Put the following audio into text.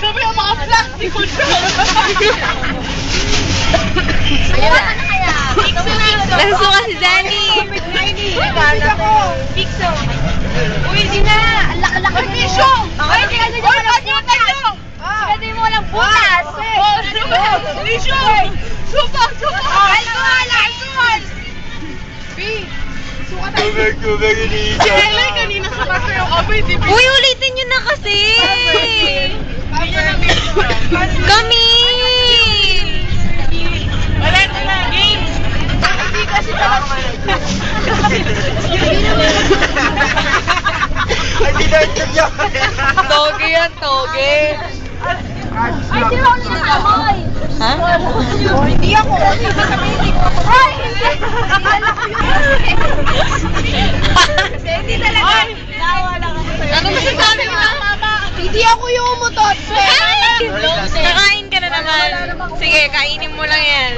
Sabi ang mga plastic ko siya. Ayun na kaya. Nasusuka si Danny. Pixo. Uy, hindi na. Ang laki-laki mo. Pisyo! Ay, sigado mo walang butas. Sigado mo walang butas. Pisyo! Supa! Alcohol! Tubig, iniisa. Kailan kanina sa kaso yung amoy, di ba? Uy, ulitin nyo na kasi. Hindi niya na video. Kami. Wala na, games! Hindi kasi Ay, dinagdag niya. Toge yan, toge. Ay, di ba ulit na amoy? Ha? Hindi ako. Hindi ko ako. Ay, hindi. Hindi talaga. Ano masasabi mo? Hindi ako yung umutot. Kakain ka na naman. Sige, kainin mo lang yan.